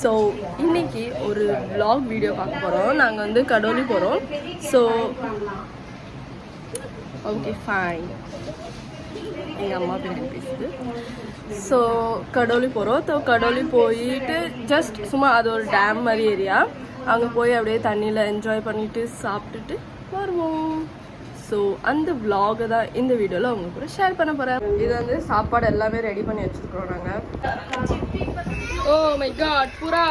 So இன்னைக்கு ஒரு vlog video பார்க்க போகிறோம். நாங்கள் வந்து கடோலி போகிறோம். ஸோ ஓகே ஃபைன், எங்கள் அம்மா பின்னாடி பேசுது. ஸோ கடோலி போகிறோம். ஸோ கடோலி போயிட்டு ஜஸ்ட் சும்மா அது ஒரு டேம் மாதிரி ஏரியா, அங்கே போய் அப்படியே தண்ணியில் என்ஜாய் பண்ணிவிட்டு சாப்பிட்டுட்டு வருவோம். ஸோ அந்த vlog தான் இந்த வீடியோவில் அவங்க கூட ஷேர் பண்ண போகிறேன். இது வந்து சாப்பாடு எல்லாமே ரெடி பண்ணி வச்சுருக்கோம் நாங்கள். ஓ மை காட், புறா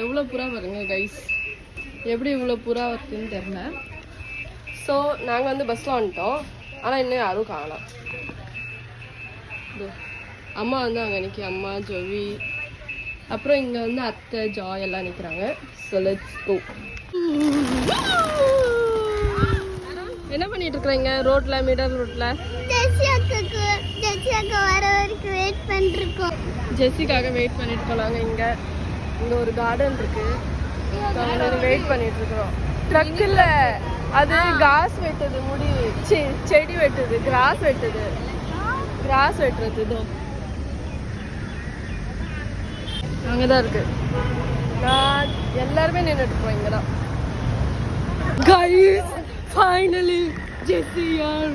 எவ்வளோ புறா பாருங்க கைஸ், எப்படி இவ்வளோ புறா வருதுன்னு தெரில. ஸோ நாங்கள் வந்து பஸ்ஸில் வந்துட்டோம், ஆனால் இன்னும் யாரும் காணோம். அம்மா வந்து அங்கே நிற்கி, அம்மா ஜோவி, அப்புறம் இங்கே வந்து அத்தை ஜாய் எல்லாம் நிற்கிறாங்க. So let's go. என்ன பண்ணிட்டு இருக்கிறீங்க ரோட்ல, மிடல் ரோட்ல? ஜெஸ்ஸிக்காக வெயிட் பண்ணிட்டு இருக்கோம். இங்க ஒரு கார்டன் இருக்கு, வெயிட் பண்ணிட்டு இருக்கிறோம். ட்ரக் இல்ல, அது கிராஸ் வெட்டுது, முடி செடி வெட்டுது, கிராஸ் வெட்டுறது. இதோ அங்கதான் இருக்கு. எல்லாருமே நின்றுட்டு இருக்கோம் இங்கதான். Guys, finally Jessie yaar,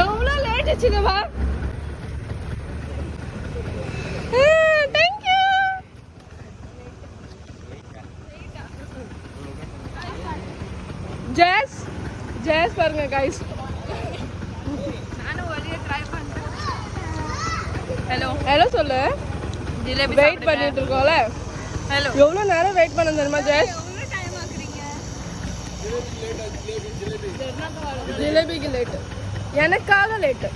எவ்வளோ லேட் ஆச்சுதவா. Thank you. ஜெஸ் பாருங்க guys. நானும் ஒரே ட்ரை பண்றேன். ஹலோ சொல்லு. ஜிலேபி வெயிட் பண்ணிட்டு இருக்கோம்ல. ஹலோ, எவ்வளோ நேரம் வெயிட் பண்ண தெரியுமா ஜெஸ்? ஜிலேபிக்கு லேட்டு, எனக்காக லேட்டு.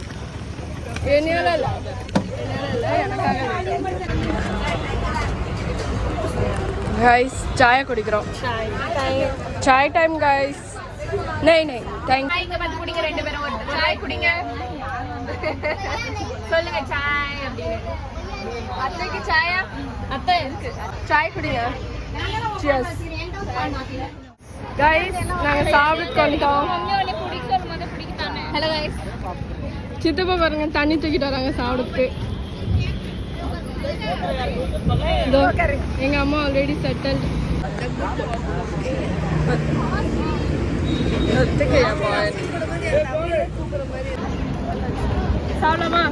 என்னையால இல்லை, எனக்காக கைஸ். சாய குடிக்கிறோம். Sai time guys. நெய் தேங்க். இங்க வந்து குடிங்க, ரெண்டு பேரும் ஒரு சாய் குடிங்க. சொல்லுங்க சாய் அப்படின்னு. அத்தைக்கு சாயா? அத்தை இருக்கு, சாய் குடிங்க. Cheers guys. நாங்க சாப்பிட்டு வந்துட்டோம். Hello guys. சித்தப்பா பாருங்க தண்ணி தூக்கிட்டு வராங்க சாப்பிடுறதுக்கு. எங்க அம்மா ஆல்ரெடி செட்டில். சாப்பிடலாமா?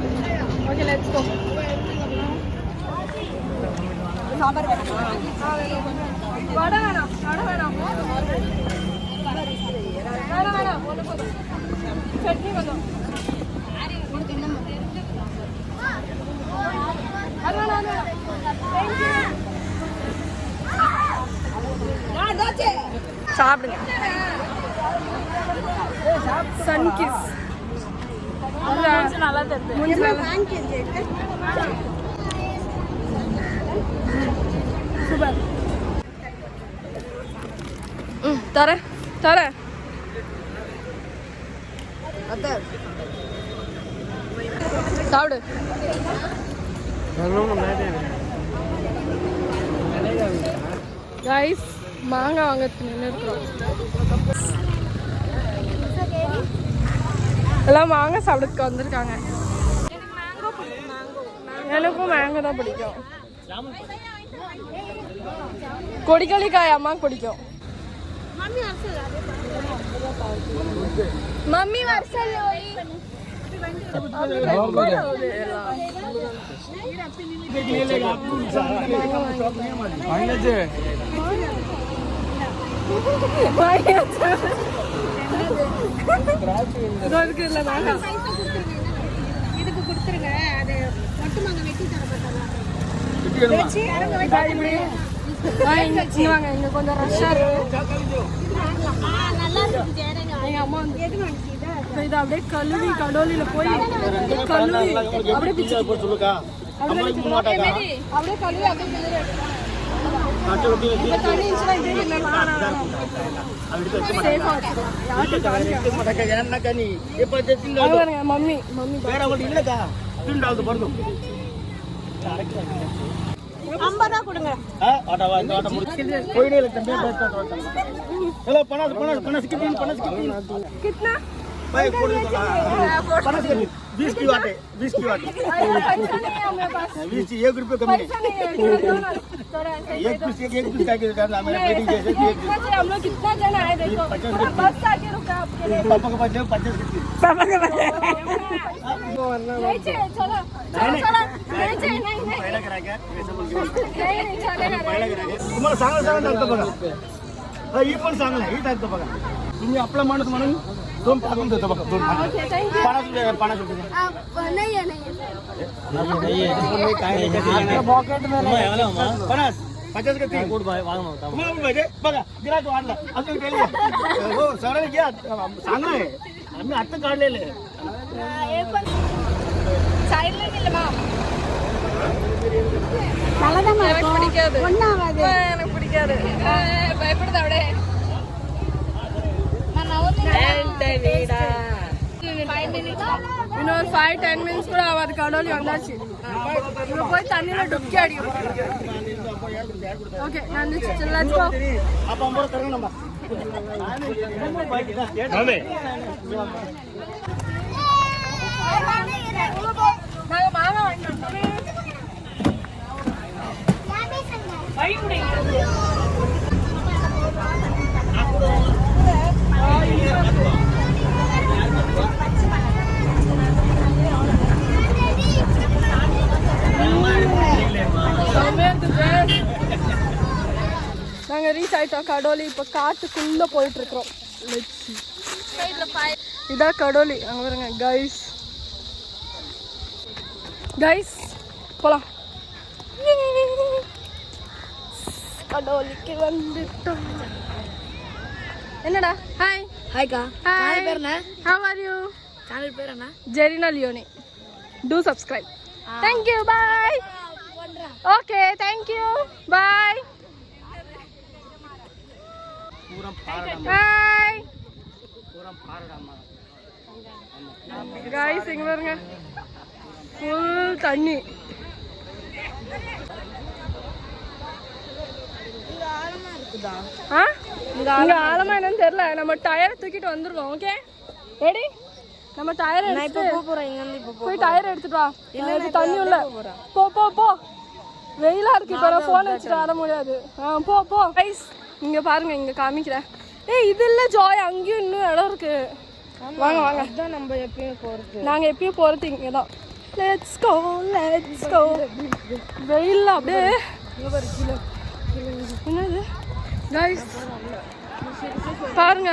Okay let's go. Sambar vada வேணாம். சட்னி வேணும். சாப்பிடுங்க. சன் கிஸ் நல்லா தெரியுது. சூப்பர். தரேன் சாப்பிடு. கைஸ், மாங்காய் வாங்க நின்று இருக்கிறோம். எல்லாம் மாங்காய் சாப்பிடுறதுக்கு வந்திருக்காங்க. எனக்கும் மேங்கோ தான் பிடிக்கும். கொடிக்களிக்காய் அம்மா பிடிக்கும். மம்மி வர்சல் இதுக்கு கொடுத்துருங்க. அது மட்டும் நாங்க வெட்டி தரப்பட்டோம். இங்க கொஞ்சம் ரஷ்ஷா இருக்கு. எங்க அம்மா வந்து இதை அப்படியே கழுவி கடோலியில போய் கழுவி அப்படியே பிச்சு சொல்லுக்கா. அப்படியே கழுவி அப்படியே மம்மி ஐம்பதா கொடுங்க. कितना 20 की वाट है 20 की वाट है पैसा नहीं है हमारे पास 20 की 1 रुपये कमी पैसा नहीं है थोड़ा थोड़ा है एक पीस का करना मेरा वेडिंग जैसे कि एक कितना से हम लोग कितना जन आए देखो पूरा बस आके रुका आपके लिए पापा के पास 50 की पापा के पास नहीं चाहिए चलो नहीं चाहिए नहीं पहिला करा क्या ऐसा बोल के नहीं चलेगा पहिला करा क्या तुम्हाला सांगा टाकतो बघा ही पण चांगलं आहे ही टाकतो बघा तुम्ही आपला माणूस म्हणून 2 टाकून देतो बघा 2 ओके थैंक यू 50 रुपये नहीं है पॉकेट में 50 का 3 तुम्हाला पण पाहिजे बघा गिराक वाढला अजून केली हो सगळ्यांनी घ्या चांगलं आहे आम्ही आता काढलेलं आहे சைடுல நில்லுமா நல்லதான் எனக்கு பிடிக்காது ஒண்ணாவாது எனக்கு பிடிக்காது பயப்படுது அப்படியே நான் நவுந்தேடா இன்னொரு 5-10 மினிட்ஸ் கூட ஆகாது கடவுளி வந்தாச்சு இப்போ போய் தண்ணியில் டுக்கி அடிக்கும் ஓகே நான் லெட்ஸ் கோ आप अंबर करो ना हमें நாங்க மாமா வாங்கிட்டோம் நாங்க ரீச் ஆயிட்டோம் கடோலி இப்போ காட்டுக்குள்ள போயிட்டு இருக்கிறோம் இதான் கடோலி அங்க பாருங்க கைஸ் கைஸ் போலாம் கடோலிக்கு வந்துட்டோம் என்னடா ஹாய் ஹாய்க்கா ஹாய் பேர் என்ன how are you சேனல் பேர் என்ன Jerina Leone do subscribe thank you bye okay thank you bye पूरा पारडा bye पूरा पारडा guys இங்க பாருங்க full தண்ணி இங்க ஆழமா என்னன்னு தெரியல நம்ம டயரை தூக்கிட்டு வந்துருவோம் ஓகே ரெடி நம்ம டயர் எடுத்து போறேன் இங்க இருந்து இப்போ போய் டயர் எடுத்துட்டு வா இல்ல தண்ணி உள்ள போ போ போ வெயிலா இருக்கு இப்ப நான் போன் வச்சுட்டு வர முடியாது போ போ கைஸ் இங்க பாருங்க இங்க காமிக்கிறேன் ஏய் இது இல்ல ஜாய் அங்கேயும் இன்னும் இடம் இருக்கு வாங்க வாங்க அதான் நம்ம எப்பயும் போறது நாங்க எப்பயும் போறது இங்க தான் லெட்ஸ் கோ வெயில்ல அப்படியே என்னது கைஸ் பாருங்க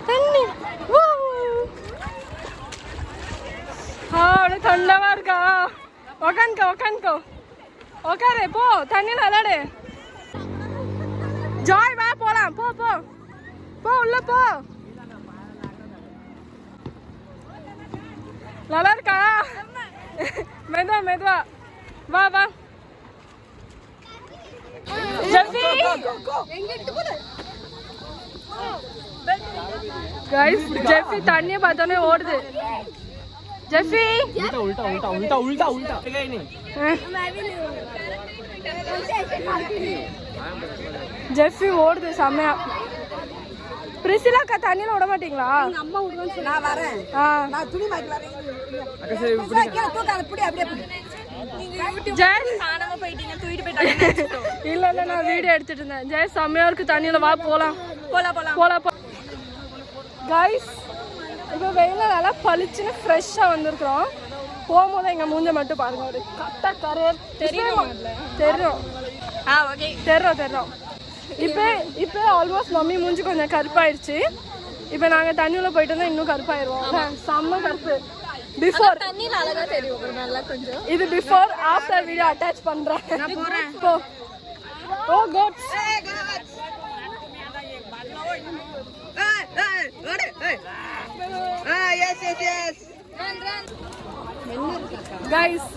தண்ணி அப்படியே தண்டமா இருக்கா உக்காந்துக்கோ உக்காரு போ தண்ணியில் விளாடு ஜாய் வா போலாம் போ போ போ உள்ள போ நல்லா இருக்கா மெதுவா வா வா ஜெஃபி गाइस जेफी तन्नी பார்த்தோனே ஓடுது जेफी उल्टा जेफी ஓடுது செமையா பிரிசிலா அக்கா தண்ணில விட மாட்டீங்களா எங்க அம்மா விடுவான்னு நான் வரேன் நான் துணி மாட்டி வரேன் அக்கா சரி தூக்க அப்படியே ஜெய் காணாம போயிட்டீங்க தூக்கிட்டு போயிட்டாங்க இல்ல நான் வீடியோ எடுத்துட்டு இருந்தேன் ஜெய் செமையா இருக்கு தண்ணில வா போலாம் गाइस இப்போ வெயில நல்லா பளிச்சுன்னு ஃப்ரெஷ்ஷா வந்திருக்கோம் போகும்போது எங்க மூஞ்ச மட்டும் பாருங்க ஒரு கட்ட கரர் தெரியும் ஓகே தெரியும் இப்போ ஆல்மோஸ்ட் மம்மி மூஞ்சி கொஞ்சம் கருப்பாயிடுச்சு இப்போ நாங்க தண்ணியுள்ள போயிட்டு வந்தா இன்னும் கருப்பாயிருவோம் செம்ம கருப்பு பிஃபோர் தண்ணில அழகா தெரியும் ஒரு நல்லா கொஞ்சம் இது பிஃபோர் ஆஃப்டர் வீடியோ அட்டாச் பண்றேன் நான் போறேன் போ ஓ கோட்ஸ் கைஸ்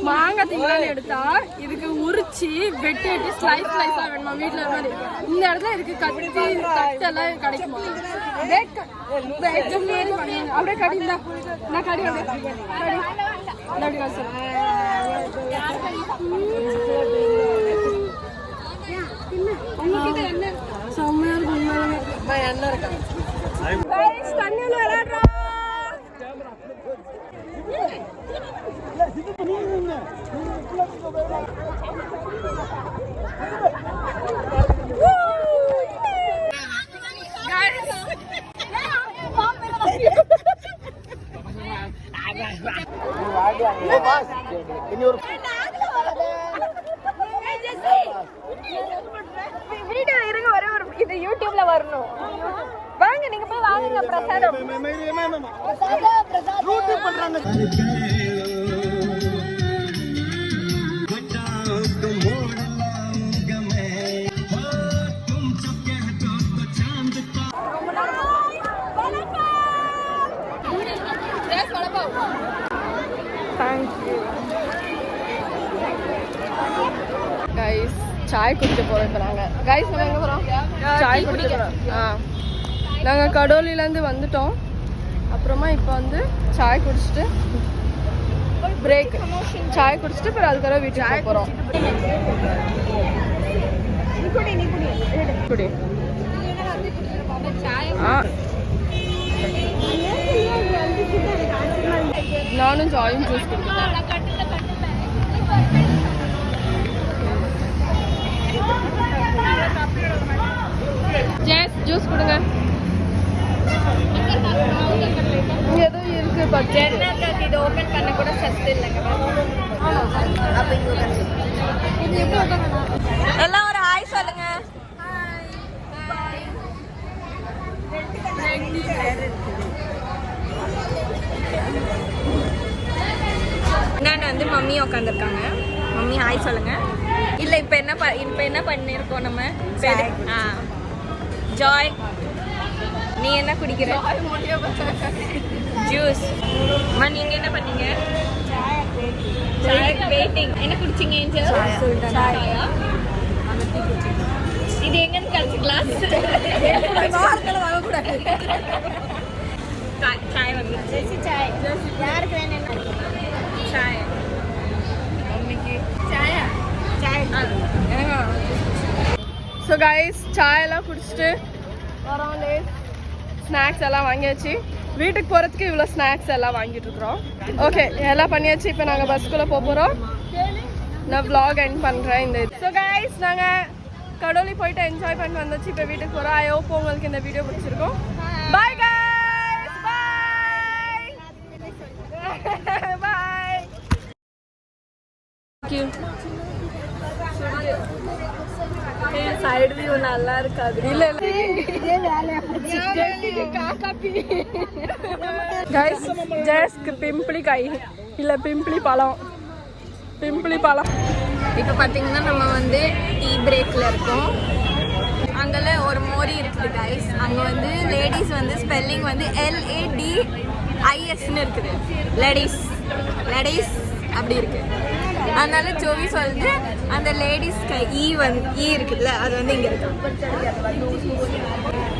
மாங்காய் திங்கலான்னு எடுத்தா இதுக்கு உரிச்சு வெட்டி ஸ்லைஸா வேணுமா வீட்டுல மாதிரி இந்த இடத்துல இதுக்கு கத்தி கட்டெல்லாம் கிடைக்குமா அப்படியே கடிந்தா நான் கடி செம்மையா இருக்கும் என்ன இருக்கா தண்ணியில் விளையாடுறோம் வீடியோ இருங்க வர இது யூடியூப்ல வரணும் வாங்க நீங்க போய் வாங்குங்க பிரசாதம் கைஸ் சாய் குடிக்க போறோம் இப்போ நாங்கள். கைஸ் நம்ம எங்கே போகிறோம்? சாய் குடிக்க போகிறோம். நாங்கள் கடோலிலேருந்து வந்துட்டோம். அப்புறமா இப்போ வந்து சாய் குடிச்சிட்டு பிரேக். சாய் குடிச்சிட்டு அப்புறம் அதுக்கப்புறம் வீட்டுக்கு போகிறோம். குடி. நானும் ஜாயும் ஜூஸ் குடிக்கிறேன். ஜெஸ் ஜூஸ் கொடுங்க. இங்க ஏதோ இருக்கு பட்ஜெட். இது ஓபன் பண்ண கூட சஸ்ட் இல்லங்க. எல்லாம் ஒரு ஹாய் சொல்லுங்க. நான் வந்து மம்மி உட்காந்துருக்காங்க. மம்மி ஹாய் சொல்லுங்க. இல்ல இப்ப என்ன பண்ணிருக்கோம் நம்ம? ஜாய் நீ என்ன குடிக்கிற? ஜூஸ். அம்மா நீங்க என்ன பண்ணீங்க? சாய் வெயிட்டிங். என்ன குடிச்சீங்க ஏஞ்சல்? சாயா. இது எங்க இருந்து கழிச்சு கிளாஸ்? வாரத்துல வாங்க கூடாது. சாய் வந்து சாய் யாருக்கு வேணும்? சாய் மம்மிக்கு சாயா சாய். ஸோ கைஸ் சாய் எல்லாம் குடிச்சிட்டு வரோம். ஸ்நாக்ஸ் எல்லாம் வாங்கியாச்சு. வீட்டுக்கு போகிறதுக்கு இவ்வளோ ஸ்நாக்ஸ் எல்லாம் வாங்கிட்டு இருக்கிறோம். ஓகே எல்லாம் பண்ணியாச்சு. இப்போ நாங்கள் பஸ்க்குள்ளே போகிறோம். நான் vlog எண்ட் பண்ணுறேன் இந்த இது. ஸோ கைஸ் நாங்கள் கடோலி போயிட்டு என்ஜாய் பண்ணி வந்தாச்சு. இப்போ வீட்டுக்கு போகிறோம். ஐ ஹோப் உங்களுக்கு இந்த வீடியோ பிடிச்சிருக்கும். Bye guys. Bye bye. Thank you. Side view நல்லா இருக்காது. இல்ல கைஸ் ஜஸ்ட் பிம்பிளி காய் இல்ல பிம்பிளி பழம். பிம்பிளி பழம். இப்போ பார்த்தீங்கன்னா நம்ம வந்து டீ பிரேக்ல இருக்கோம். அங்கே ஒரு மோரி இருக்குது கைஸ். அங்கே வந்து லேடிஸ் வந்து ஸ்பெல்லிங் வந்து LADISன்னு இருக்குது. லேடிஸ் லேடிஸ் அப்படி இருக்கு. அதனால ஜோவி சொல்லிட்டு அந்த லேடிஸ்க்கு ஈ இருக்குதுல்ல அது வந்து இங்கே இருக்கு.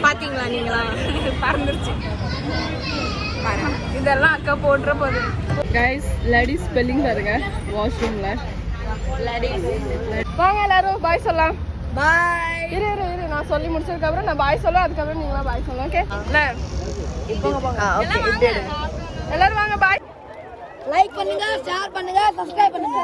பார்த்தீங்களா நீங்களா? பறந்துருச்சு பாருங்க. இதெல்லாம் அக்கா போட்டுற போகுது. கைஸ் லேடிஸ் ஸ்பெல்லிங் பாருங்க வாஷ்ரூம்ல. லேடிஸ் வாங்க எல்லாரும் பாய் சொல்லலாம். பாய். இரு நான் சொல்லி முடிச்சதுக்கு அப்புறம் நான் பாய் சொல்லுவேன். அதுக்கப்புறம் நீங்களாம் பாய் சொல்லலாம். ஓகே எல்லாரும் வாங்க பாய். லைக் பண்ணுங்க, ஷேர் பண்ணுங்க, சப்ஸ்கிரைப் பண்ணுங்க.